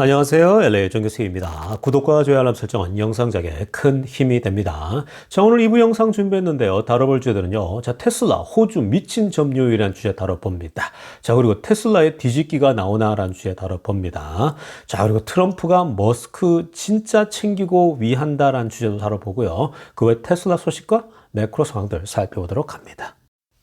안녕하세요. LA 정교수입니다. 구독과 좋아요 알람 설정은 영상 제작에 큰 힘이 됩니다. 자, 오늘 2부 영상 준비했는데요. 다뤄볼 주제들은요. 자, 테슬라 호주 미친 점유율이라는 주제 다뤄봅니다. 자, 그리고 테슬라의 뒤집기가 나오나라는 주제 다뤄봅니다. 자, 그리고 트럼프가 머스크 진짜 챙기고 위한다라는 주제도 다뤄보고요. 그 외 테슬라 소식과 매크로 상황들 살펴보도록 합니다.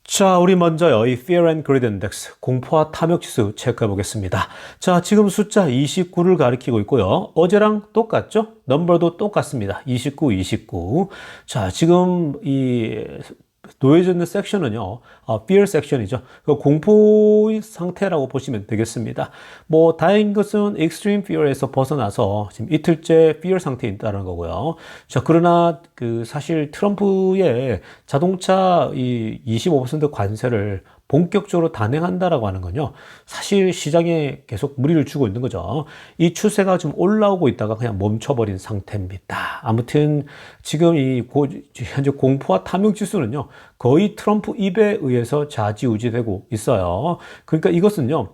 자, 우리 먼저요, 이 Fear and Greed Index, 공포와 탐욕 지수 체크해 보겠습니다. 자, 지금 숫자 29를 가리키고 있고요. 어제랑 똑같죠? 넘버도 똑같습니다. 29, 29. 자, 지금 놓여져 있는 섹션은요, Fear 섹션이죠. 그 공포 상태라고 보시면 되겠습니다. 뭐, 다행인 것은 Extreme Fear에서 벗어나서 지금 이틀째 Fear 상태에 있다는 거고요. 자, 그러나 사실 트럼프의 자동차 25% 관세를 본격적으로 단행한다라고 하는 건요, 사실 시장에 계속 무리를 주고 있는 거죠. 이 추세가 좀 올라오고 있다가 그냥 멈춰버린 상태입니다. 아무튼 지금 현재 공포와 탐욕 지수는요, 거의 트럼프 입에 의해서 좌지우지되고 있어요. 그러니까 이것은요,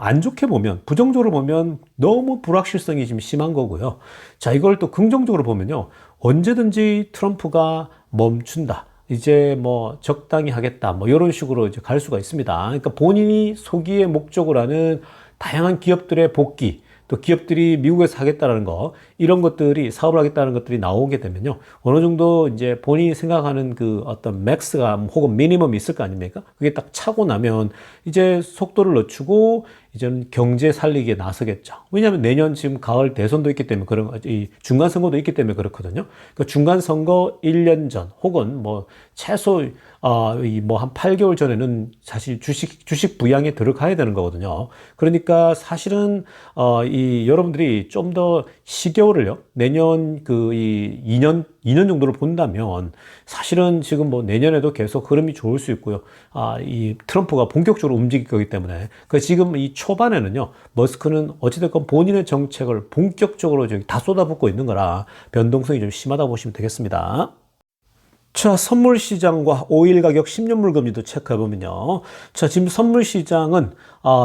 안 좋게 보면, 부정적으로 보면 너무 불확실성이 좀 심한 거고요. 자, 이걸 또 긍정적으로 보면요, 언제든지 트럼프가 멈춘다. 이제 뭐 적당히 하겠다. 뭐 이런 식으로 이제 갈 수가 있습니다. 그러니까 본인이 소기의 목적으로 하는 다양한 기업들의 복귀, 또 기업들이 미국에서 하겠다라는 거, 이런 것들이, 사업을 하겠다는 것들이 나오게 되면요, 어느 정도 이제 본인이 생각하는 그 어떤 맥스가 혹은 미니멈이 있을 거 아닙니까? 그게 딱 차고 나면 이제 속도를 늦추고 이제는 경제 살리기에 나서겠죠. 왜냐하면 내년 지금 가을 대선도 있기 때문에 이 중간 선거도 있기 때문에 그렇거든요. 그 중간 선거 1년 전 혹은 뭐 최소 뭐 한 8개월 전에는 사실 주식 부양에 들어가야 되는 거거든요. 그러니까 사실은 여러분들이 좀 더 시겨울을요, 내년 이 2년 정도를 본다면 사실은 지금 뭐 내년에도 계속 흐름이 좋을 수 있고요. 이 트럼프가 본격적으로 움직일 거기 때문에 지금 이 초반에는요, 머스크는 어찌됐건 본인의 정책을 본격적으로 다 쏟아붓고 있는 거라 변동성이 좀 심하다고 보시면 되겠습니다. 자, 선물 시장과 오일 가격 10년물 금리도 체크해보면요. 자, 지금 선물 시장은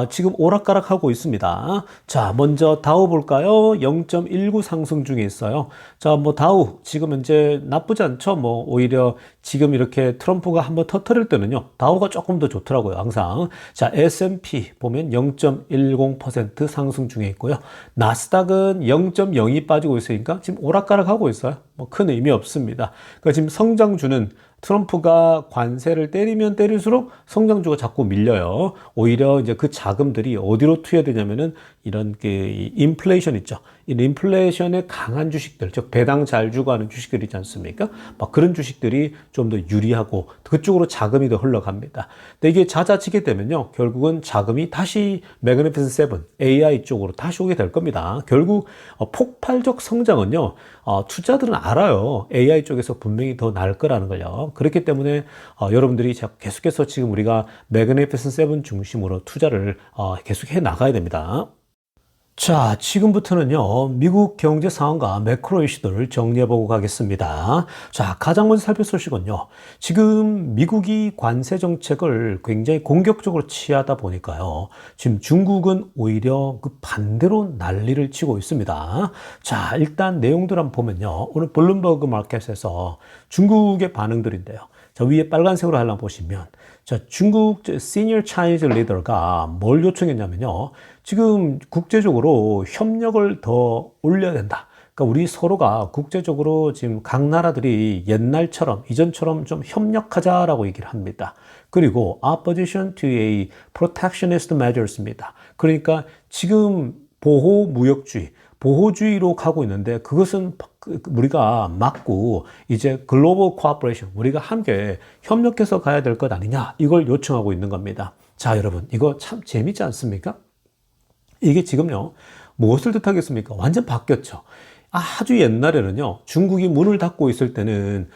지금 오락가락하고 있습니다. 자, 먼저 다우 볼까요? 0.19 상승 중에 있어요. 자, 뭐 다우 지금 현재 나쁘지 않죠? 뭐 오히려 지금 이렇게 트럼프가 한번 터뜨릴 때는요, 다우가 조금 더 좋더라고요, 항상. 자, S&P 보면 0.10% 상승 중에 있고요. 나스닥은 0.02 빠지고 있으니까 지금 오락가락하고 있어요. 뭐 큰 의미 없습니다. 그러니까 지금 성장주는 트럼프가 관세를 때리면 때릴수록 성장주가 자꾸 밀려요. 오히려 이제 그 자금들이 어디로 투여되냐면은 이런 인플레이션 있죠. 이 인플레이션에 강한 주식들, 즉 배당 잘 주고 하는 주식들 있지 않습니까? 막 그런 주식들이 좀 더 유리하고 그쪽으로 자금이 더 흘러갑니다. 근데 이게 잦아지게 되면요, 결국은 자금이 다시 매그니피센트 세븐, AI 쪽으로 다시 오게 될 겁니다. 결국 폭발적 성장은요, 투자들은 알아요. AI 쪽에서 분명히 더 나을 거라는 걸요. 그렇기 때문에 여러분들이 계속해서 지금 우리가 매그니피센트 세븐 중심으로 투자를 계속해 나가야 됩니다. 자, 지금부터는요, 미국 경제 상황과 매크로 이슈들을 정리해보고 가겠습니다. 자, 가장 먼저 살펴볼 소식은요, 지금 미국이 관세 정책을 굉장히 공격적으로 취하다 보니까요, 지금 중국은 오히려 그 반대로 난리를 치고 있습니다. 자, 일단 내용들 한번 보면요, 오늘 블룸버그 마켓에서 중국의 반응들인데요. 자, 위에 빨간색으로 하려면 보시면, 자, 중국 시니어 차이니즈 리더가 뭘 요청했냐면요, 지금 국제적으로 협력을 더 올려야 된다. 그러니까 우리 서로가 국제적으로 지금 각 나라들이 옛날처럼, 이전처럼 좀 협력하자라고 얘기를 합니다. 그리고 opposition to a protectionist measures입니다. 그러니까 지금 보호무역주의, 보호주의로 가고 있는데 그것은 우리가 막고 이제 글로벌 코퍼레이션, 우리가 함께 협력해서 가야 될 것 아니냐, 이걸 요청하고 있는 겁니다. 자, 여러분, 이거 참 재밌지 않습니까? 이게 지금요, 무엇을 뜻하겠습니까? 완전 바뀌었죠. 아주 옛날에는요, 중국이 문을 닫고 있을 때는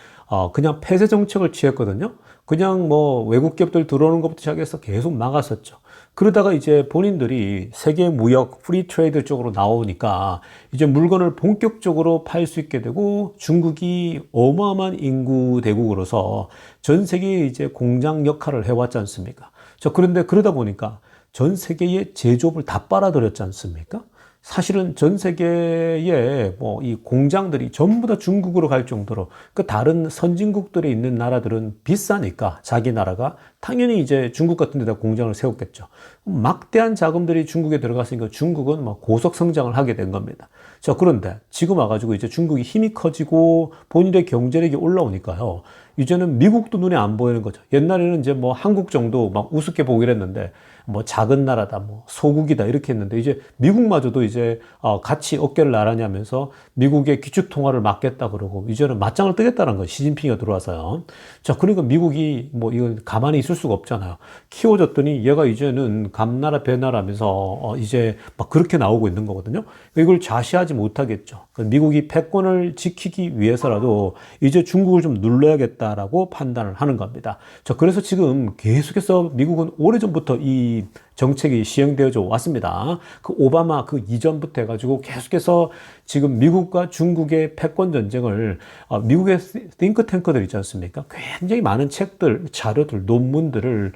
그냥 폐쇄 정책을 취했거든요. 그냥 뭐 외국 기업들 들어오는 것부터 시작해서 계속 막았었죠. 그러다가 이제 본인들이 세계 무역 프리 트레이드 쪽으로 나오니까 이제 물건을 본격적으로 팔 수 있게 되고, 중국이 어마어마한 인구 대국으로서 전 세계에 이제 공장 역할을 해왔지 않습니까? 자, 그런데 그러다 보니까 전 세계의 제조업을 다 빨아들였지 않습니까? 사실은 전 세계의 뭐 이 공장들이 전부 다 중국으로 갈 정도로 그 다른 선진국들에 있는 나라들은 비싸니까 자기 나라가 당연히 이제 중국 같은 데다 공장을 세웠겠죠. 막대한 자금들이 중국에 들어갔으니까 중국은 막 고속 성장을 하게 된 겁니다. 자, 그런데 지금 와가지고 이제 중국이 힘이 커지고 본인의 경제력이 올라오니까요. 이제는 미국도 눈에 안 보이는 거죠. 옛날에는 이제 뭐 한국 정도 막 우습게 보긴 했는데 뭐 작은 나라다, 뭐 소국이다 이렇게 했는데 이제 미국마저도 이제 같이 어깨를 나란히 하면서 미국의 기축 통화를 막겠다 그러고 이제는 맞짱을 뜨겠다는 거예요. 시진핑이 들어와서요. 자, 그러니까 미국이 뭐 이건 가만히 있을 수가 없잖아요. 키워줬더니 얘가 이제는 감나라 배나라면서 이제 막 그렇게 나오고 있는 거거든요. 이걸 좌시하지 못하겠죠. 미국이 패권을 지키기 위해서라도 이제 중국을 좀 눌러야겠다라고 판단을 하는 겁니다. 자, 그래서 지금 계속해서 미국은 오래전부터 이 정책이 시행되어져 왔습니다. 그 오바마 그 이전부터 해가지고 계속해서 지금 미국과 중국의 패권 전쟁을 미국의 띵크탱크들 있지 않습니까? 굉장히 많은 책들, 자료들, 논문들을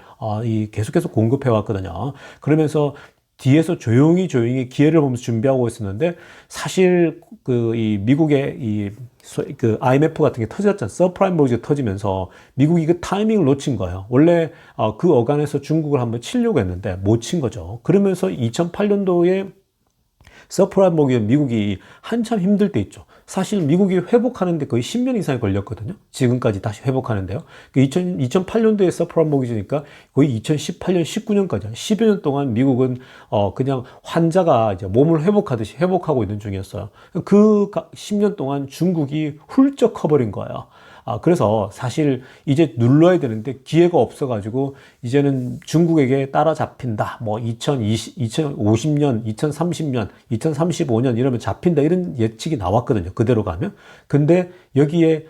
계속해서 공급해 왔거든요. 그러면서 뒤에서 조용히 기회를 보면서 준비하고 있었는데 사실 이 미국의 그 IMF 같은 게 터졌잖아요. 서프라임 모기지 터지면서 미국이 그 타이밍을 놓친 거예요. 원래 그 어간에서 중국을 한번 치려고 했는데 못 친 거죠. 그러면서 2008년도에 서프라임 모기지 미국이 한참 힘들 때 있죠. 사실 미국이 회복하는데 거의 10년 이상이 걸렸거든요. 지금까지 다시 회복하는데요. 2008년도에 서프라임 모기지니까 거의 2018년, 19년까지 10여 년 동안 미국은 그냥 환자가 이제 몸을 회복하듯이 회복하고 있는 중이었어요. 그 10년 동안 중국이 훌쩍 커버린 거예요. 그래서 사실 이제 눌러야 되는데 기회가 없어가지고 이제는 중국에게 따라잡힌다. 뭐 2050년, 2030년, 2035년 이러면 잡힌다. 이런 예측이 나왔거든요. 그대로 가면. 근데 여기에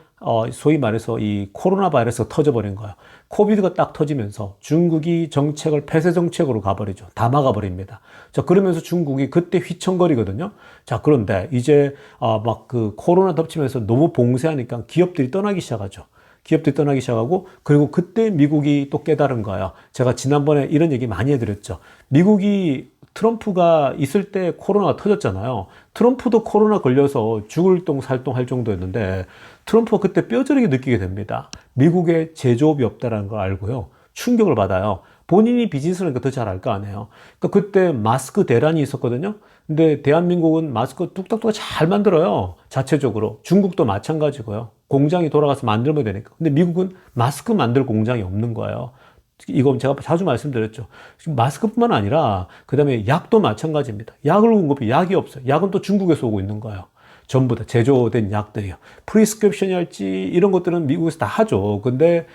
소위 말해서 이 코로나 바이러스가 터져버린 거예요. 코비드가 딱 터지면서 중국이 정책을 폐쇄 정책으로 가버리죠. 다 막아버립니다. 자, 그러면서 중국이 그때 휘청거리거든요. 자, 그런데 이제 막 그 코로나 덮치면서 너무 봉쇄하니까 기업들이 떠나기 시작하죠. 기업들이 떠나기 시작하고 그리고 그때 미국이 또 깨달은 거예요. 제가 지난번에 이런 얘기 많이 해드렸죠. 미국이 트럼프가 있을 때 코로나가 터졌잖아요. 트럼프도 코로나 걸려서 죽을 똥 살똥 할 정도였는데 트럼프가 그때 뼈저리게 느끼게 됩니다. 미국에 제조업이 없다는 걸 알고요. 충격을 받아요. 본인이 비즈니스를 하니까 더 잘 알 거 아니에요. 그러니까 그때 마스크 대란이 있었거든요. 근데 대한민국은 마스크 뚝딱뚝딱 잘 만들어요. 자체적으로. 중국도 마찬가지고요. 공장이 돌아가서 만들면 되니까. 근데 미국은 마스크 만들 공장이 없는 거예요. 이건 제가 자주 말씀드렸죠. 마스크뿐만 아니라 그 다음에 약도 마찬가지입니다. 약을 공급해 약이 없어요. 약은 또 중국에서 오고 있는 거예요. 전부 다 제조된 약들이요. 프리스크립션이랄지 이런 것들은 미국에서 다 하죠. 근데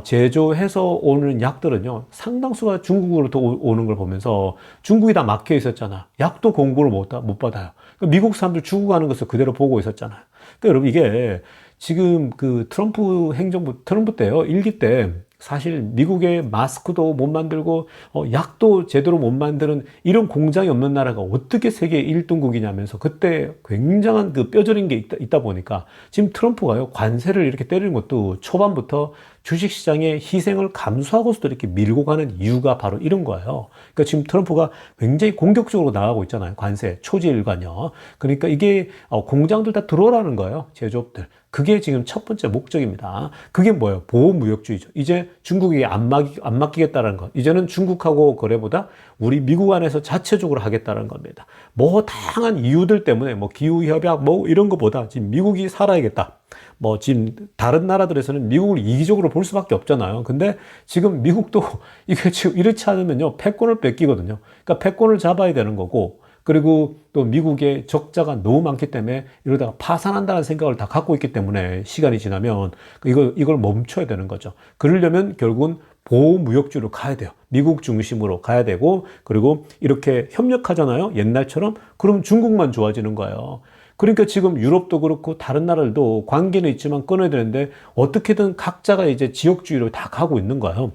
제조해서 오는 약들은요. 상당수가 중국으로 오는 걸 보면서 중국이 다 막혀 있었잖아. 약도 공급을 못 받아요. 그러니까 미국 사람들 죽어가는 것을 그대로 보고 있었잖아요. 그러니까 여러분 이게 지금 그 트럼프 때요. 일기 때 사실 미국의 마스크도 못 만들고 약도 제대로 못 만드는 이런 공장이 없는 나라가 어떻게 세계 1등국이냐면서 그때 굉장한 그 뼈저린 게 있다 보니까 지금 트럼프가요 관세를 이렇게 때리는 것도 초반부터 주식시장의 희생을 감수하고서도 이렇게 밀고 가는 이유가 바로 이런 거예요. 그러니까 지금 트럼프가 굉장히 공격적으로 나가고 있잖아요. 관세, 초지일관요. 그러니까 이게 공장들 다 들어오라는 거예요. 제조업들. 그게 지금 첫 번째 목적입니다. 그게 뭐예요? 보호무역주의죠. 이제 중국이 안 맡기겠다는 것. 이제는 중국하고 거래보다 우리 미국 안에서 자체적으로 하겠다는 겁니다. 뭐 다양한 이유들 때문에 뭐 기후협약 뭐 이런 것보다 지금 미국이 살아야겠다. 뭐 지금 다른 나라들에서는 미국을 이기적으로 볼 수밖에 없잖아요. 근데 지금 미국도 이게 지금 이렇지 않으면요 패권을 뺏기거든요. 그러니까 패권을 잡아야 되는 거고 그리고 또 미국의 적자가 너무 많기 때문에 이러다가 파산한다는 생각을 다 갖고 있기 때문에 시간이 지나면 이걸 멈춰야 되는 거죠. 그러려면 결국은 보호무역주의로 가야 돼요. 미국 중심으로 가야 되고 그리고 이렇게 협력하잖아요. 옛날처럼. 그럼 중국만 좋아지는 거예요. 그러니까 지금 유럽도 그렇고 다른 나라들도 관계는 있지만 끊어야 되는데 어떻게든 각자가 이제 지역주의로 다 가고 있는 거예요.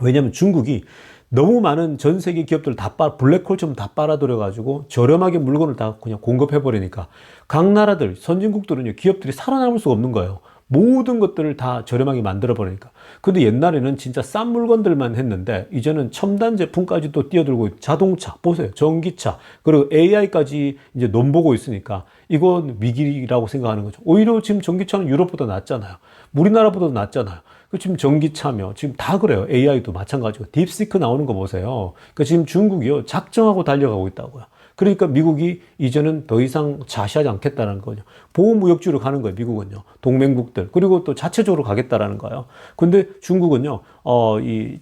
왜냐하면 중국이 너무 많은 전 세계 기업들을 블랙홀처럼 다 빨아들여가지고 저렴하게 물건을 다 그냥 공급해버리니까 각 나라들, 선진국들은요, 기업들이 살아남을 수가 없는 거예요. 모든 것들을 다 저렴하게 만들어 버리니까. 근데 옛날에는 진짜 싼 물건들만 했는데 이제는 첨단 제품까지도 뛰어들고 자동차 보세요. 전기차 그리고 AI까지 이제 넘보고 있으니까 이건 위기라고 생각하는 거죠. 오히려 지금 전기차는 유럽보다 낫잖아요. 우리나라보다 낫잖아요. 지금 전기차며 지금 다 그래요. AI도 마찬가지고 딥시크 나오는 거 보세요. 그러니까 지금 중국이요 작정하고 달려가고 있다고요. 그러니까 미국이 이제는 더 이상 자시하지 않겠다는 거죠. 보호무역주로 가는 거예요, 미국은요. 동맹국들. 그리고 또 자체적으로 가겠다라는 거예요. 근데 중국은요,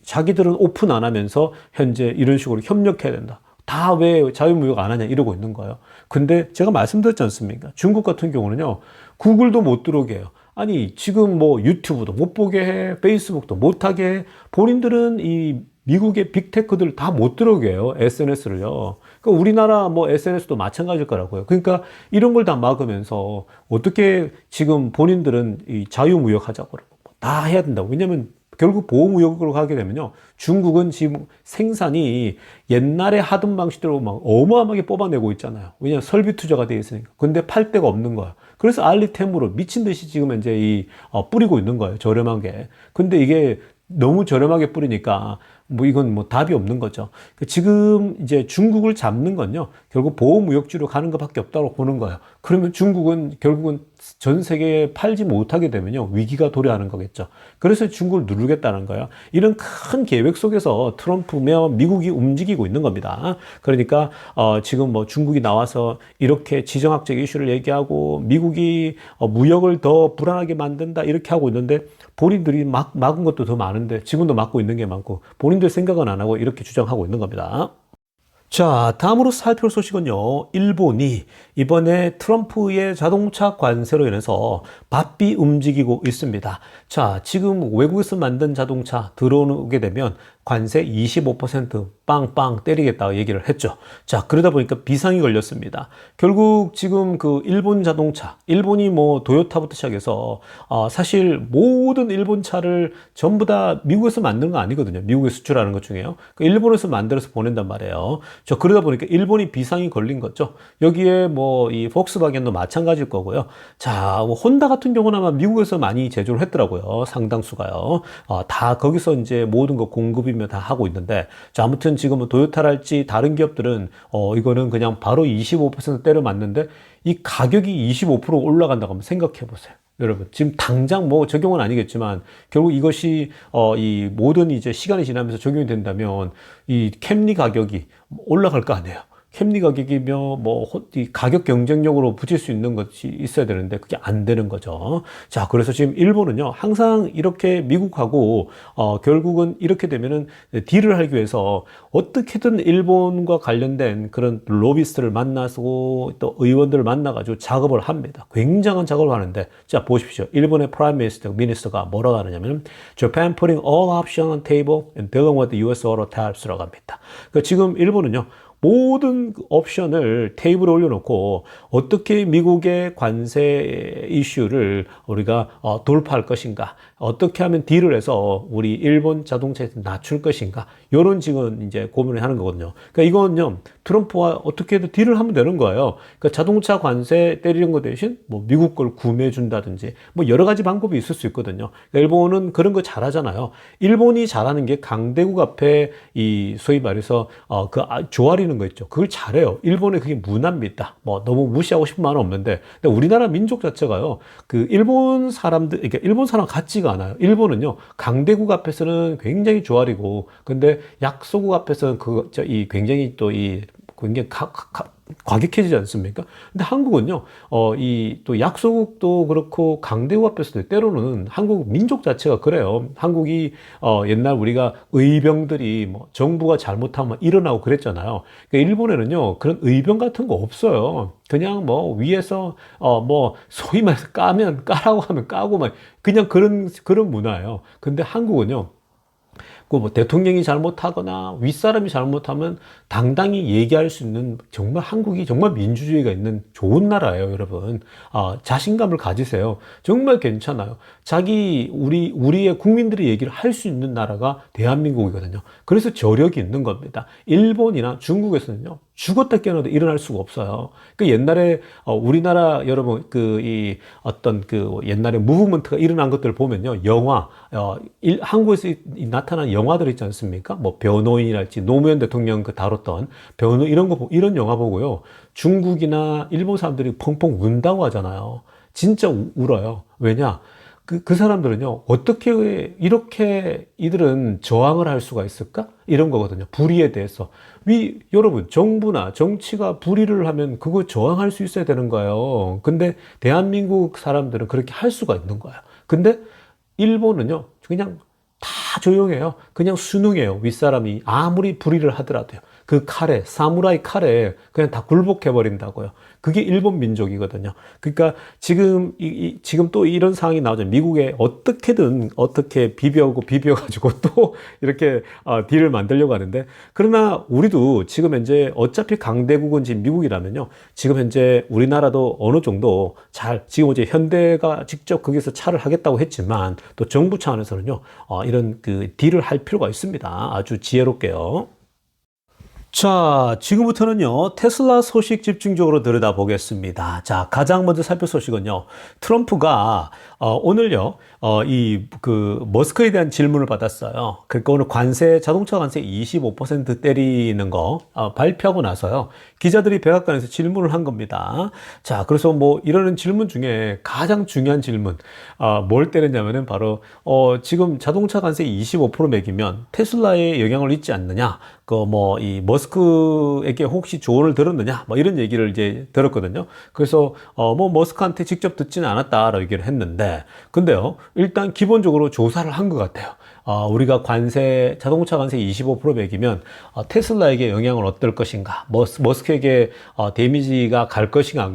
자기들은 오픈 안 하면서 현재 이런 식으로 협력해야 된다. 다 왜 자유무역 안 하냐 이러고 있는 거예요. 근데 제가 말씀드렸지 않습니까? 중국 같은 경우는요, 구글도 못 들어오게 해요. 아니, 지금 뭐 유튜브도 못 보게 해, 페이스북도 못 하게 해. 본인들은 이 미국의 빅테크들 다 못 들어오게 해요, SNS를요. 그러니까 우리나라 뭐 SNS도 마찬가지일 거라고요. 그러니까 이런 걸 다 막으면서 어떻게 지금 본인들은 이 자유무역 하자고 그러고 다 해야 된다고. 왜냐면 결국 보호무역으로 가게 되면요. 중국은 지금 생산이 옛날에 하던 방식대로 막 어마어마하게 뽑아내고 있잖아요. 왜냐면 설비 투자가 돼 있으니까. 근데 팔 데가 없는 거야. 그래서 알리템으로 미친 듯이 지금 이제 뿌리고 있는 거예요. 저렴하게. 근데 이게 너무 저렴하게 뿌리니까 뭐 이건 뭐 답이 없는 거죠. 지금 이제 중국을 잡는 건요, 결국 보호무역주로 가는 것밖에 없다고 보는 거예요. 그러면 중국은 결국은 전 세계에 팔지 못하게 되면요, 위기가 도래하는 거겠죠. 그래서 중국을 누르겠다는 거예요. 이런 큰 계획 속에서 트럼프며 미국이 움직이고 있는 겁니다. 그러니까 지금 뭐 중국이 나와서 이렇게 지정학적 이슈를 얘기하고 미국이 무역을 더 불안하게 만든다 이렇게 하고 있는데 본인들이 막은 것도 더 많은데 지금도 막고 있는 게 많고 본인들 생각은 안 하고 이렇게 주장하고 있는 겁니다. 자, 다음으로 살펴볼 소식은요, 일본이 이번에 트럼프의 자동차 관세로 인해서 바삐 움직이고 있습니다. 자, 지금 외국에서 만든 자동차 들어오게 되면 관세 25% 빵빵 때리겠다고 얘기를 했죠. 자, 그러다 보니까 비상이 걸렸습니다. 결국 지금 그 일본 자동차, 일본이 뭐 도요타부터 시작해서 사실 모든 일본 차를 전부 다 미국에서 만드는 거 아니거든요. 미국에 수출하는 것 중에요. 그 일본에서 만들어서 보낸단 말이에요. 자, 그러다 보니까 일본이 비상이 걸린 거죠. 여기에 뭐 이 폭스바겐도 마찬가지일 거고요. 자, 뭐 혼다 같은 경우는 아마 미국에서 많이 제조를 했더라고요. 상당수가요. 다 거기서 이제 모든 거 공급이며 다 하고 있는데, 자, 아무튼 지금은 도요타랄지 다른 기업들은 이거는 그냥 바로 25% 때려 맞는데 이 가격이 25% 올라간다고 한번 생각해 보세요. 여러분, 지금 당장 뭐 적용은 아니겠지만 결국 이것이 이 모든 이제 시간이 지나면서 적용이 된다면 이 캠리 가격이 올라갈 거 아니에요. 캠리 가격이며 뭐 이 가격 경쟁력으로 붙일 수 있는 것이 있어야 되는데 그게 안 되는 거죠. 자, 그래서 지금 일본은요, 항상 이렇게 미국하고 결국은 이렇게 되면은 딜을 하기 위해서 어떻게든 일본과 관련된 그런 로비스트를 만나고 또 의원들을 만나가지고 작업을 합니다. 굉장한 작업을 하는데, 자, 보십시오. 일본의 프라임 미니스터가 뭐라고 하느냐면 Japan putting all options on table and dealing with the US auto tariffs라고 합니다. 그러니까 지금 일본은요, 모든 옵션을 테이블에 올려놓고 어떻게 미국의 관세 이슈를 우리가 돌파할 것인가, 어떻게 하면 딜을 해서 우리 일본 자동차에서 낮출 것인가, 이런 지금 이제 고민을 하는 거거든요. 그러니까 이건요, 트럼프와 어떻게든 딜을 하면 되는 거예요. 그러니까 자동차 관세 때리는 거 대신 뭐 미국 걸 구매해 준다든지 뭐 여러 가지 방법이 있을 수 있거든요. 그러니까 일본은 그런 거 잘하잖아요. 일본이 잘하는 게 강대국 앞에 이 소위 말해서 조아리는 거 있죠. 그걸 잘해요. 일본의 그게 문화입니다. 뭐 너무 무시하고 싶은 말은 없는데, 근데 우리나라 민족 자체가요, 그 일본 사람들, 그러니까 일본 사람 같지가 않아요. 일본은요, 강대국 앞에서는 굉장히 조아리고, 근데 약소국 앞에서는 굉장히 또 굉장히 과격해지지 않습니까? 근데 한국은요, 또 약소국도 그렇고 강대국 앞에서도 때로는 한국 민족 자체가 그래요. 한국이, 옛날 우리가 의병들이 뭐 정부가 잘못하면 일어나고 그랬잖아요. 그러니까 일본에는요, 그런 의병 같은 거 없어요. 그냥 뭐 위에서, 뭐 소위 말해서 까라고 하면 까고 막 그냥 그런 문화예요. 근데 한국은요, 뭐 대통령이 잘못하거나 윗사람이 잘못하면 당당히 얘기할 수 있는, 정말 한국이 정말 민주주의가 있는 좋은 나라예요, 여러분. 자신감을 가지세요. 정말 괜찮아요. 우리의 국민들이 얘기를 할 수 있는 나라가 대한민국이거든요. 그래서 저력이 있는 겁니다. 일본이나 중국에서는요, 죽었다 깨어나도 일어날 수가 없어요. 그 옛날에 우리나라 여러분 이 어떤 그 옛날에 무브먼트가 일어난 것들을 보면요, 영화 한국에서 나타난 영화들 있지 않습니까? 뭐 변호인이랄지 노무현 대통령 그 다뤘던 변호 이런 영화 보고요, 중국이나 일본 사람들이 펑펑 운다고 하잖아요. 진짜 울어요. 왜냐? 그 사람들은요, 어떻게 이렇게 이들은 저항을 할 수가 있을까? 이런 거거든요. 불의에 대해서. 여러분, 정부나 정치가 불의를 하면 그거 저항할 수 있어야 되는 거예요. 근데 대한민국 사람들은 그렇게 할 수가 있는 거예요. 근데 일본은요, 그냥 다 조용해요. 그냥 순응해요. 윗사람이 아무리 불의를 하더라도요. 그 칼에, 사무라이 칼에 그냥 다 굴복해버린다고요. 그게 일본 민족이거든요. 그러니까 지금, 지금 또 이런 상황이 나오죠. 미국에 어떻게든 어떻게 비벼가지고 또 이렇게 딜을 만들려고 하는데, 그러나 우리도 지금 현재 어차피 강대국은 지금 미국이라면요, 지금 현재 우리나라도 어느 정도 지금 이제 현대가 직접 거기서 차를 하겠다고 했지만 또 정부 차원에서는요, 이런 그 딜을 할 필요가 있습니다. 아주 지혜롭게요. 자, 지금부터는요, 테슬라 소식 집중적으로 들여다보겠습니다. 자, 가장 먼저 살펴볼 소식은요, 트럼프가, 오늘요, 머스크에 대한 질문을 받았어요. 그러니까 오늘 자동차 관세 25% 때리는 거, 발표하고 나서요, 기자들이 백악관에서 질문을 한 겁니다. 자, 그래서 뭐, 이러는 질문 중에 가장 중요한 질문, 뭘 때렸냐면은 바로, 지금 자동차 관세 25% 매기면 테슬라에 영향을 잊지 않느냐, 머스크에게 혹시 조언을 들었느냐? 뭐 이런 얘기를 이제 들었거든요. 그래서, 머스크한테 직접 듣지는 않았다라고 얘기를 했는데, 근데요, 일단 기본적으로 조사를 한 것 같아요. 우리가 자동차 관세 25% 매기면, 테슬라에게 영향은 어떨 것인가? 머스크에게, 데미지가 갈 것인가,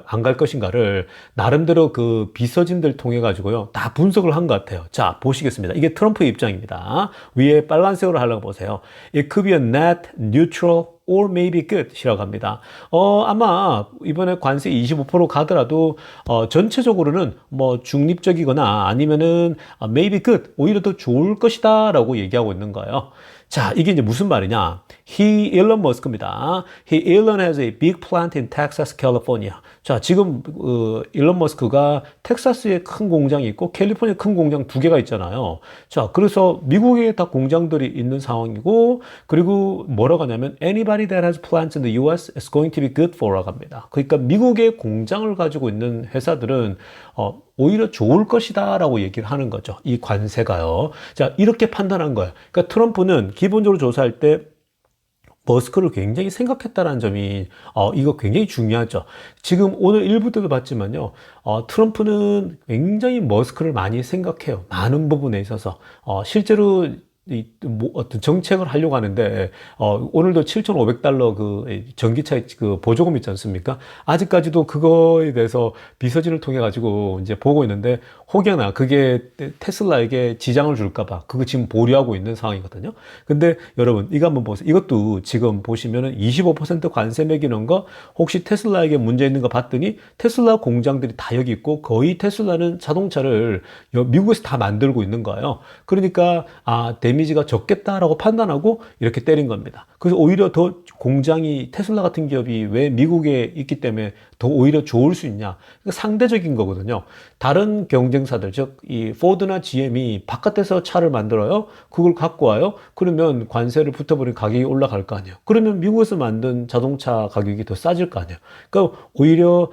안 갈 것인가를 나름대로 그 비서진들 통해가지고요, 다 분석을 한 것 같아요. 자, 보시겠습니다. 이게 트럼프의 입장입니다. 위에 빨간색으로 하려고 보세요. It could be a net neutral or maybe good 이라고 합니다. 아마 이번에 관세 25% 가더라도 전체적으로는 뭐 중립적이거나 아니면은 maybe good, 오히려 더 좋을 것이다 라고 얘기하고 있는 거예요. 자, 이게 이제 무슨 말이냐? 일론 머스크입니다. Elon has a big plant in Texas, California. 자, 지금 일론 머스크가 텍사스에 큰 공장이 있고 캘리포니아에 큰 공장 2개가 있잖아요. 자, 그래서 미국에 다 공장들이 있는 상황이고, 그리고 뭐라고 하냐면 anybody that has plants in the US is going to be good for라고 합니다. 그러니까 미국의 공장을 가지고 있는 회사들은 오히려 좋을 것이다 라고 얘기를 하는 거죠. 이 관세가요. 자, 이렇게 판단한 거예요. 그러니까 트럼프는 기본적으로 조사할 때 머스크를 굉장히 생각했다는 점이 이거 굉장히 중요하죠. 지금 오늘 일부 때도 봤지만요, 트럼프는 굉장히 머스크를 많이 생각해요. 많은 부분에 있어서 실제로 어떤 정책을 하려고 하는데, 오늘도 $7,500 전기차 보조금 있지 않습니까? 아직까지도 그거에 대해서 비서진을 통해가지고 이제 보고 있는데, 혹여나 그게 테슬라에게 지장을 줄까봐 그거 지금 보류하고 있는 상황이거든요. 근데 여러분, 이거 한번 보세요. 이것도 지금 보시면은 25% 관세 매기는 거, 혹시 테슬라에게 문제 있는 거 봤더니 테슬라 공장들이 다 여기 있고, 거의 테슬라는 자동차를 미국에서 다 만들고 있는 거예요. 그러니까, 데미지가 적겠다라고 판단하고 이렇게 때린 겁니다. 그래서 오히려 더 공장이 테슬라 같은 기업이 왜 미국에 있기 때문에 더 오히려 좋을 수 있냐? 상대적인 거거든요. 다른 경쟁사들, 즉 이 포드나 GM이 바깥에서 차를 만들어요. 그걸 갖고 와요. 그러면 관세를 붙어버리면 가격이 올라갈 거 아니에요. 그러면 미국에서 만든 자동차 가격이 더 싸질 거 아니에요. 그러니까 오히려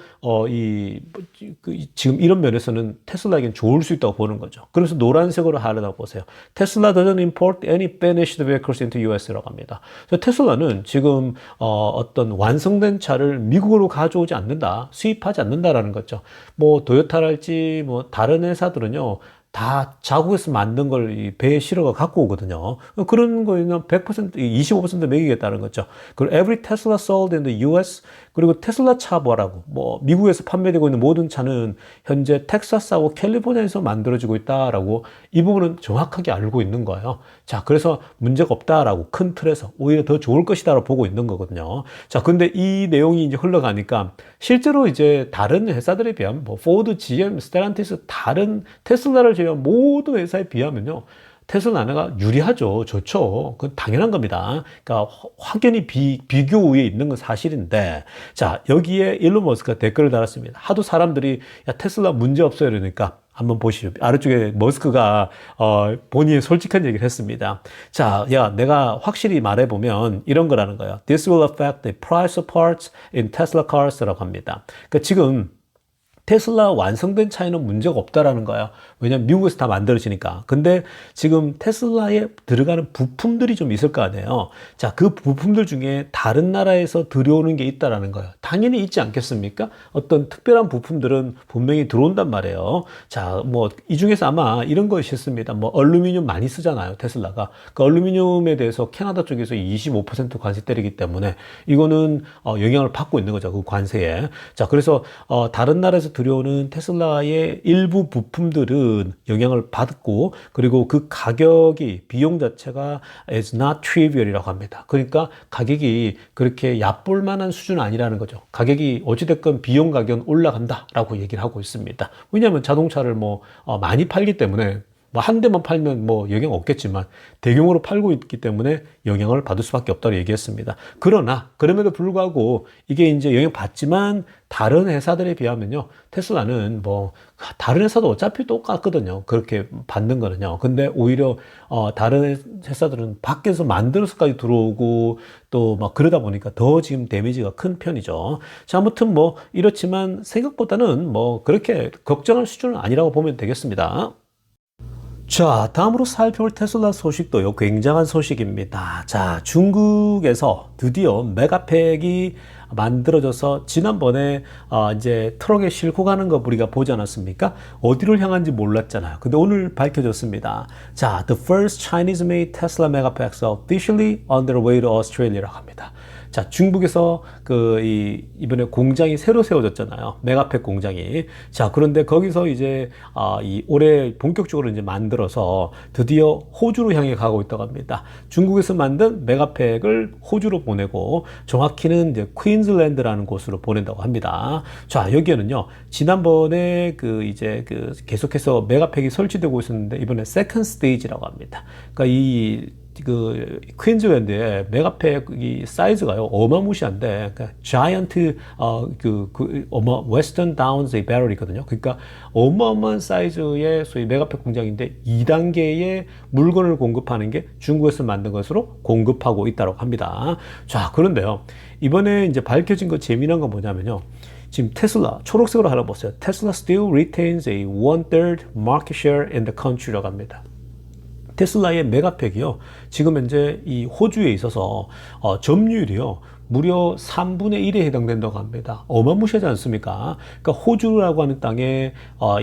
지금 이런 면에서는 테슬라에겐 좋을 수 있다고 보는 거죠. 그래서 노란색으로 하려다 보세요. 테슬라 doesn't import any finished vehicles into US라고 합니다. 그래서 테슬라는 지금 어떤 완성된 차를 미국으로 가져오지 않는다, 수입하지 않는다라는 거죠. 뭐 도요타랄지 뭐 다른 회사들은요, 다 자국에서 만든 걸 배에 실어가 갖고 오거든요. 그런 거는 100%, 25% 매기겠다는 거죠. 그리고 every Tesla sold in the US, 그리고 테슬라 차 뭐라고, 뭐 미국에서 판매되고 있는 모든 차는 현재 텍사스하고 캘리포니아에서 만들어지고 있다라고 이 부분은 정확하게 알고 있는 거예요. 자, 그래서 문제가 없다라고 큰 틀에서 오히려 더 좋을 것이다라고 보고 있는 거거든요. 자, 근데 이 내용이 이제 흘러가니까 실제로 이제 다른 회사들에 비하면 뭐 포드, GM, 스텔란티스 다른 테슬라를 제외한 모든 회사에 비하면요, 테슬라가 유리하죠. 좋죠. 그건 당연한 겁니다. 그러니까 확연히 비교 우위에 있는 건 사실인데, 자, 여기에 일론 머스크가 댓글을 달았습니다. 하도 사람들이 야, 테슬라 문제 없어요. 이러니까 한번 보시죠. 아래쪽에 머스크가 본인의 솔직한 얘기를 했습니다. 자, 야, 내가 확실히 말해보면 이런 거라는 거예요. This will affect the price of parts in Tesla cars라고 합니다. 그러니까 지금 테슬라 완성된 차에는 문제가 없다라는 거예요. 왜냐면 미국에서 다 만들어지니까. 근데 지금 테슬라에 들어가는 부품들이 좀 있을 거 아니에요. 자, 그 부품들 중에 다른 나라에서 들여오는 게 있다라는 거예요. 당연히 있지 않겠습니까? 어떤 특별한 부품들은 분명히 들어온단 말이에요. 자, 뭐 이 중에서 아마 이런 것이 있습니다. 뭐 얼루미늄 많이 쓰잖아요, 테슬라가. 그 얼루미늄에 대해서 캐나다 쪽에서 25% 관세 때리기 때문에 이거는 영향을 받고 있는 거죠, 그 관세에. 자, 그래서 다른 나라에서 들여오는 테슬라의 일부 부품들은 영향을 받고, 그리고 그 가격이, 비용 자체가 is not trivial이라고 합니다. 그러니까 가격이 그렇게 얕볼 만한 수준은 아니라는 거죠. 가격이 어찌됐건 비용 가격은 올라간다라고 얘기를 하고 있습니다. 왜냐하면 자동차를 많이 팔기 때문에 한 대만 팔면 영향 없겠지만 대규모로 팔고 있기 때문에 영향을 받을 수밖에 없다고 얘기했습니다. 그러나 그럼에도 불구하고 이게 이제 영향 받지만 다른 회사들에 비하면요, 테슬라는 다른 회사도 어차피 똑같거든요. 그렇게 받는 거는요. 근데 오히려 다른 회사들은 밖에서 만들어서까지 들어오고 또 그러다 보니까 더 지금 데미지가 큰 편이죠. 자, 아무튼 이렇지만 생각보다는 그렇게 걱정할 수준은 아니라고 보면 되겠습니다. 자, 다음으로 살펴볼 테슬라 소식도요, 굉장한 소식입니다. 자, 중국에서 드디어 메가팩이 만들어져서 지난번에 이제 트럭에 싣고 가는 거 우리가 보지 않았습니까? 어디를 향한지 몰랐잖아요. 근데 오늘 밝혀졌습니다. 자, the first Chinese-made Tesla Megapacks are officially on their way to Australia라고 합니다. 자, 중국에서 이번에 공장이 새로 세워졌잖아요. 메가팩 공장이. 자, 그런데 거기서 이제 올해 본격적으로 이제 만들어서 드디어 호주로 향해 가고 있다고 합니다. 중국에서 만든 메가팩을 호주로 보내고, 정확히는 이제 퀸즐랜드라는 곳으로 보낸다고 합니다. 자, 여기에는요, 지난번에 계속해서 메가팩이 설치되고 있었는데 이번에 세컨드 스테이지라고 합니다. 그러니까 퀸즐랜드의 메가팩 사이즈가요, 어마무시한데, 그러니까 자이언트 웨스턴 다운스의 배럴이거든요. 그러니까 어마어마한 사이즈의 소위 메가팩 공장인데 2단계의 물건을 공급하는 게 중국에서 만든 것으로 공급하고 있다고 합니다. 자, 그런데요, 이번에 이제 밝혀진 거 재미난 건 뭐냐면요, 지금 테슬라 초록색으로 하나 보세요. 테슬라 still retains a 1/3 market share in the country라고 합니다. 테슬라의 메가팩이요, 지금 현재 이 호주에 있어서 점유율이요 무려 3분의 1에 해당된다고 합니다. 어마무시하지 않습니까? 그러니까 호주라고 하는 땅에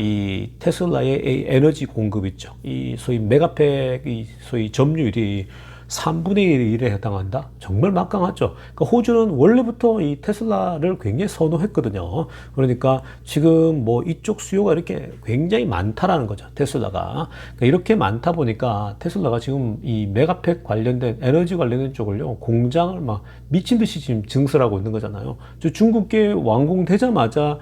이 테슬라의 에너지 공급 있죠, 이 소위 메가팩 소위 점유율이 3분의 1에 해당한다? 정말 막강하죠. 그러니까 호주는 원래부터 이 테슬라를 굉장히 선호했거든요. 그러니까 지금 이쪽 수요가 이렇게 굉장히 많다라는 거죠, 테슬라가. 그러니까 이렇게 많다 보니까 테슬라가 지금 이 메가팩 관련된 에너지 관련된 쪽을요, 공장을 미친 듯이 지금 증설하고 있는 거잖아요. 중국계 완공되자마자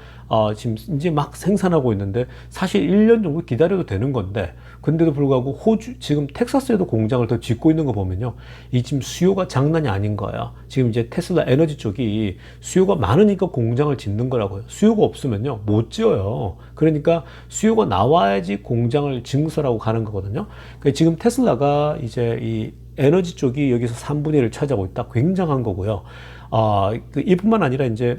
지금 이제 막 생산하고 있는데, 사실 1년 정도 기다려도 되는 건데, 근데도 불구하고 호주, 지금 텍사스에도 공장을 더 짓고 있는 거 보면요, 이 지금 수요가 장난이 아닌 거예요. 지금 이제 테슬라 에너지 쪽이 수요가 많으니까 공장을 짓는 거라고요. 수요가 없으면요, 못 지어요. 그러니까 수요가 나와야지 공장을 증설하고 가는 거거든요. 그러니까 지금 테슬라가 이제 이 에너지 쪽이 여기서 3분의 1을 차지하고 있다. 굉장한 거고요. 이뿐만 아니라 이제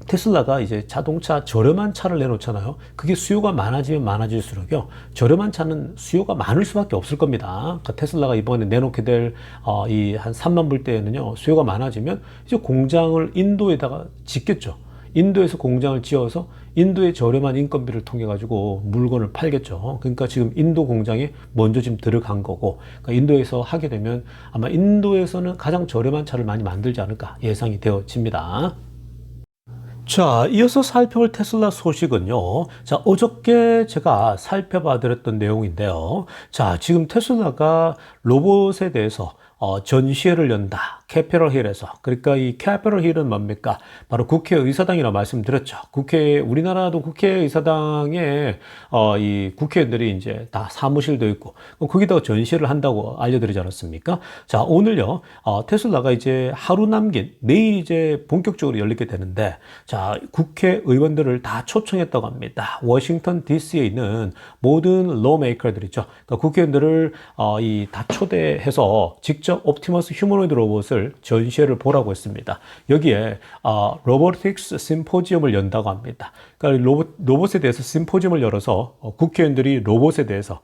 테슬라가 이제 자동차 저렴한 차를 내놓잖아요. 그게 수요가 많아지면 많아질수록요, 저렴한 차는 수요가 많을 수밖에 없을 겁니다. 그러니까 테슬라가 이번에 내놓게 될 한 3만 불대에는요, 수요가 많아지면 이제 공장을 인도에다가 짓겠죠. 인도에서 공장을 지어서 인도의 저렴한 인건비를 통해 가지고 물건을 팔겠죠. 그러니까 지금 인도 공장에 먼저 지금 들어간 거고, 그러니까 인도에서 하게 되면 아마 인도에서는 가장 저렴한 차를 많이 만들지 않을까 예상이 되어집니다. 자, 이어서 살펴볼 테슬라 소식은요, 자, 어저께 제가 살펴봐 드렸던 내용인데요. 자, 지금 테슬라가 로봇에 대해서 전시회를 연다. 캐피털 힐에서, 그러니까 이 캐피털 힐은 뭡니까? 바로 국회의사당이라고 말씀드렸죠. 우리나라도 국회의사당에 이 국회의원들이 이제 다 사무실도 있고 거기다가 전시를 한다고 알려드리지 않았습니까? 자, 오늘요, 테슬라가 이제 하루 남긴 내일 이제 본격적으로 열리게 되는데, 자, 국회의원들을 다 초청했다고 합니다. 워싱턴 DC에 있는 모든 로메이커들이죠. 그러니까 국회의원들을 다 초대해서 직접 옵티머스 휴머노이드 로봇을 전시회를 보라고 했습니다. 여기에 로보틱스 심포지엄을 연다고 합니다. 그러니까 로봇에 대해서 심포지엄을 열어서 국회의원들이 로봇에 대해서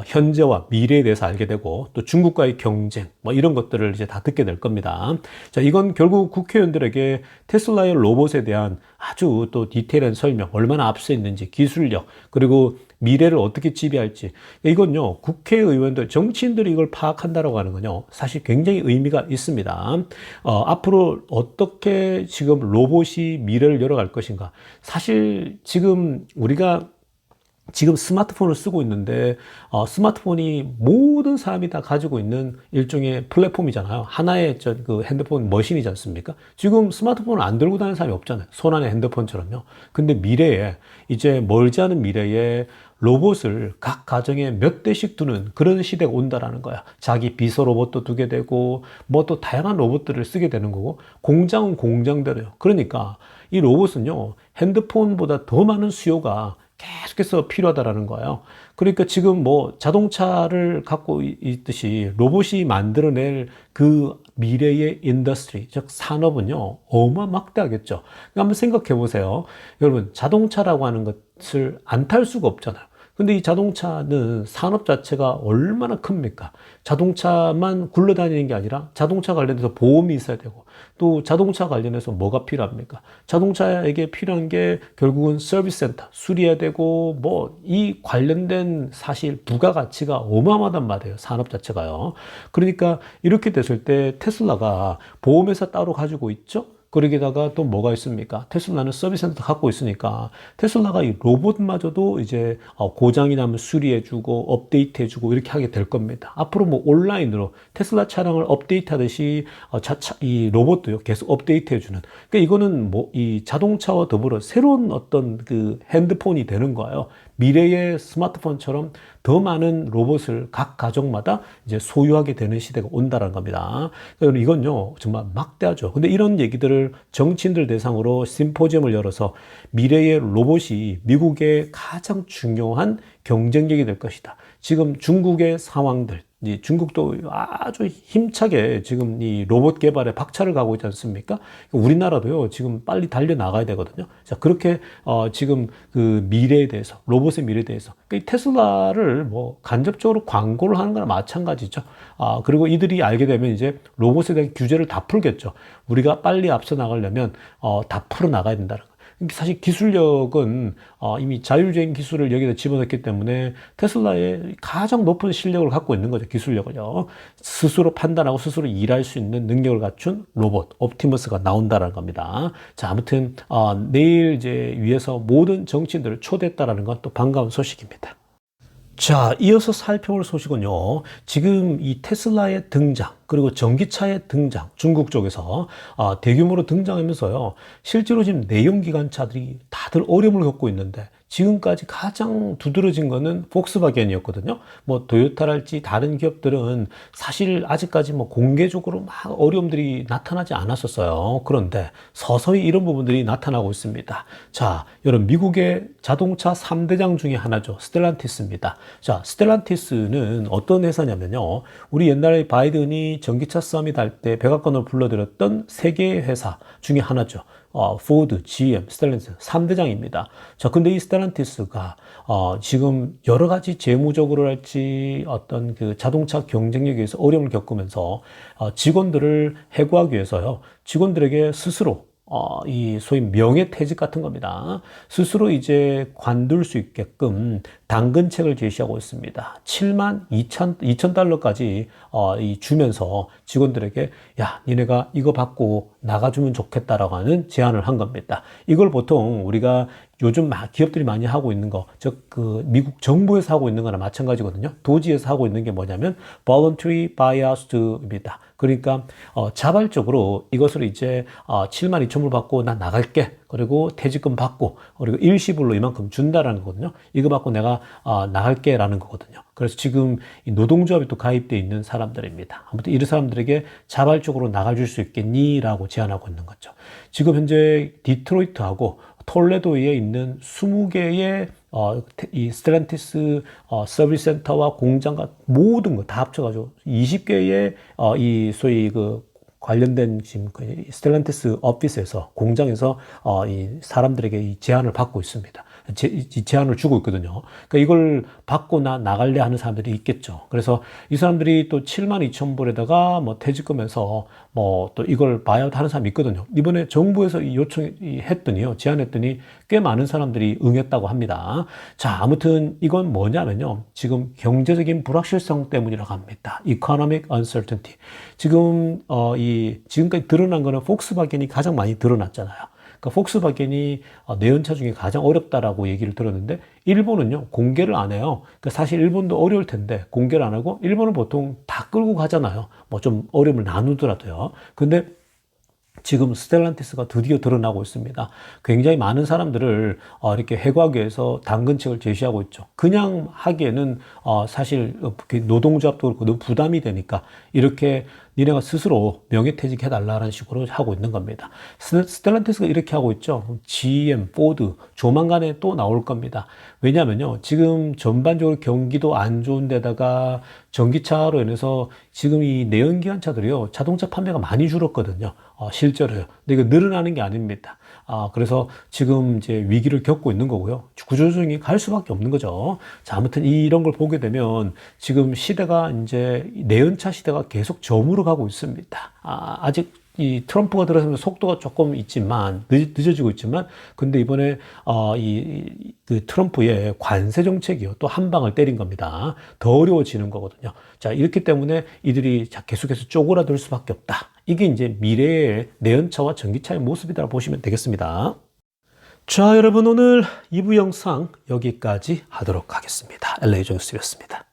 현재와 미래에 대해서 알게 되고 또 중국과의 경쟁 뭐 이런 것들을 이제 다 듣게 될 겁니다. 자, 이건 결국 국회의원들에게 테슬라의 로봇에 대한 아주 또 디테일한 설명, 얼마나 앞서 있는지, 기술력, 그리고 미래를 어떻게 지배할지. 이건요, 국회의원들, 정치인들이 이걸 파악한다라고 하는 건요, 사실 굉장히 의미가 있습니다. 앞으로 어떻게 지금 로봇이 미래를 열어갈 것인가. 사실 지금 우리가 지금 스마트폰을 쓰고 있는데 스마트폰이 모든 사람이 다 가지고 있는 일종의 플랫폼이잖아요. 하나의 그 핸드폰 머신이지 않습니까? 지금 스마트폰을 안 들고 다니는 사람이 없잖아요. 손안에 핸드폰처럼요. 근데 미래에, 이제 멀지 않은 미래에 로봇을 각 가정에 몇 대씩 두는 그런 시대가 온다라는 거야. 자기 비서 로봇도 두게 되고 뭐 또 다양한 로봇들을 쓰게 되는 거고, 공장은 공장대로요. 그러니까 이 로봇은요, 핸드폰보다 더 많은 수요가 계속해서 필요하다라는 거예요. 그러니까 지금 뭐 자동차를 갖고 있듯이 로봇이 만들어낼 그 미래의 인더스트리, 즉 산업은요, 어마막대하겠죠. 그러니까 한번 생각해 보세요. 여러분, 자동차라고 하는 것을 안 탈 수가 없잖아요. 근데 이 자동차는 산업 자체가 얼마나 큽니까? 자동차만 굴러다니는 게 아니라 자동차 관련해서 보험이 있어야 되고, 또 자동차 관련해서 뭐가 필요합니까? 자동차에게 필요한 게 결국은 서비스 센터, 수리해야 되고, 뭐 이 관련된 사실 부가가치가 어마어마하단 말이에요. 산업 자체가요. 그러니까 이렇게 됐을 때 테슬라가 보험회사 따로 가지고 있죠? 거기다가 또 뭐가 있습니까? 테슬라는 서비스 센터 갖고 있으니까 테슬라가 이 로봇마저도 이제 고장이 나면 수리해주고 업데이트해주고 이렇게 하게 될 겁니다. 앞으로 뭐 온라인으로 테슬라 차량을 업데이트하듯이 이 로봇도요 계속 업데이트해주는. 그러니까 이거는 뭐 이 자동차와 더불어 새로운 어떤 그 핸드폰이 되는 거예요. 미래의 스마트폰처럼 더 많은 로봇을 각 가정마다 이제 소유하게 되는 시대가 온다는 겁니다. 이건요, 정말 막대하죠. 근데 이런 얘기들을 정치인들 대상으로 심포지엄을 열어서 미래의 로봇이 미국의 가장 중요한 경쟁력이 될 것이다. 지금 중국의 상황들, 중국도 아주 힘차게 지금 이 로봇 개발에 박차를 가고 있지 않습니까? 우리나라도요, 지금 빨리 달려나가야 되거든요. 자, 그렇게, 지금 그 미래에 대해서, 로봇의 미래에 대해서, 이 테슬라를 뭐 간접적으로 광고를 하는 거나 마찬가지죠. 그리고 이들이 알게 되면 이제 로봇에 대한 규제를 다 풀겠죠. 우리가 빨리 앞서 나가려면, 다 풀어 나가야 된다는 거예요. 사실 기술력은 이미 자율주행 기술을 여기다 집어넣기 때문에 테슬라의 가장 높은 실력을 갖고 있는 거죠. 기술력을요. 스스로 판단하고 스스로 일할 수 있는 능력을 갖춘 로봇 옵티머스가 나온다는 겁니다. 자, 아무튼 내일 이제 위에서 모든 정치인들을 초대했다라는 건 또 반가운 소식입니다. 자, 이어서 살펴볼 소식은요, 지금 이 테슬라의 등장, 그리고 전기차의 등장, 중국 쪽에서 대규모로 등장하면서요, 실제로 지금 내연기관차들이 다들 어려움을 겪고 있는데, 지금까지 가장 두드러진 거는 폭스바겐이었거든요. 뭐 도요타랄지 다른 기업들은 사실 아직까지 뭐 공개적으로 막 어려움들이 나타나지 않았었어요. 그런데 서서히 이런 부분들이 나타나고 있습니다. 자, 여러분, 미국의 자동차 3대장 중에 하나죠. 스텔란티스입니다. 자, 스텔란티스는 어떤 회사냐면요, 우리 옛날에 바이든이 전기차 서밋 할 때 백악관으로 불러들였던 세 개의 회사 중에 하나죠. 포드, GM, 스텔란티스 3대장입니다. 자, 근데 이 스텔란티스가 지금 여러 가지 재무적으로 할지 어떤 그 자동차 경쟁력에서 어려움을 겪으면서 직원들을 해고하기 위해서요, 직원들에게 스스로 이 소위 명예퇴직 같은 겁니다. 스스로 이제 관둘 수 있게끔 당근책을 제시하고 있습니다. 7만 2천 달러까지 주면서 직원들에게, 야, 니네가 이거 받고 나가주면 좋겠다라고 하는 제안을 한 겁니다. 이걸 보통 우리가 요즘 기업들이 많이 하고 있는 거, 즉, 미국 정부에서 하고 있는 거나 마찬가지거든요. 도지에서 하고 있는 게 뭐냐면, voluntary buyout입니다. 그러니까, 자발적으로 이것을 이제, 7만 2천 불 받고 나 나갈게. 그리고 퇴직금 받고, 그리고 일시불로 이만큼 준다라는 거거든요. 이거 받고 내가, 나갈게 라는 거거든요. 그래서 지금 이 노동조합에 또 가입되어 있는 사람들입니다. 아무튼 이런 사람들에게 자발적으로 나가줄 수 있겠니? 라고 제안하고 있는 거죠. 지금 현재 디트로이트하고 톨레도에 있는 20개의 이 스텔란티스 서비스 센터와 공장과 모든 거 다 합쳐가지고 20개의 이 소위 그 관련된 지금 그 스텔란티스 오피스에서 공장에서 이 사람들에게 이 제안을 받고 있습니다. 제안을 주고 있거든요. 그러니까 이걸 받고 나갈래 하는 사람들이 있겠죠. 그래서 이 사람들이 또 7만 2천 불에다가 뭐 퇴직금에서 뭐 또 이걸 바이아웃 하는 사람이 있거든요. 이번에 정부에서 요청했더니요. 제안했더니 꽤 많은 사람들이 응했다고 합니다. 자, 아무튼 이건 뭐냐면요. 지금 경제적인 불확실성 때문이라고 합니다. Economic uncertainty. 지금 지금까지 드러난 거는 폭스바겐이 가장 많이 드러났잖아요. 그러니까 폭스바겐이 내연차 중에 가장 어렵다라고 얘기를 들었는데 일본은요 공개를 안 해요. 그러니까 사실 일본도 어려울 텐데 공개를 안 하고 일본은 보통 다 끌고 가잖아요. 뭐 좀 어려움을 나누더라도요. 근데 지금 스텔란티스가 드디어 드러나고 있습니다. 굉장히 많은 사람들을 이렇게 해고하기 위해서 당근책을 제시하고 있죠. 그냥 하기에는 사실 노동조합도 그렇고 너무 부담이 되니까 이렇게 니네가 스스로 명예퇴직해달라는 식으로 하고 있는 겁니다. 스텔란티스가 이렇게 하고 있죠. GM, 포드 조만간에 또 나올 겁니다. 왜냐하면요. 지금 전반적으로 경기도 안 좋은 데다가 전기차로 인해서 지금 이 내연기관차들이요. 자동차 판매가 많이 줄었거든요. 실제로요. 근데 이거 늘어나는 게 아닙니다. 그래서 지금 이제 위기를 겪고 있는 거고요. 구조조정이 갈 수밖에 없는 거죠. 자, 아무튼 이런 걸 보게 되면 지금 시대가 이제 내연차 시대가 계속 저물어 가고 있습니다. 아직 이 트럼프가 들어서면 속도가 조금 있지만 늦어지고 있지만 근데 이번에 그 트럼프의 관세 정책이요 또 한 방을 때린 겁니다. 더 어려워지는 거거든요. 자, 이렇기 때문에 이들이 계속해서 쪼그라들 수밖에 없다. 이게 이제 미래의 내연차와 전기차의 모습이라고 보시면 되겠습니다. 자, 여러분 오늘 2부 영상 여기까지 하도록 하겠습니다. LA 정수였습니다.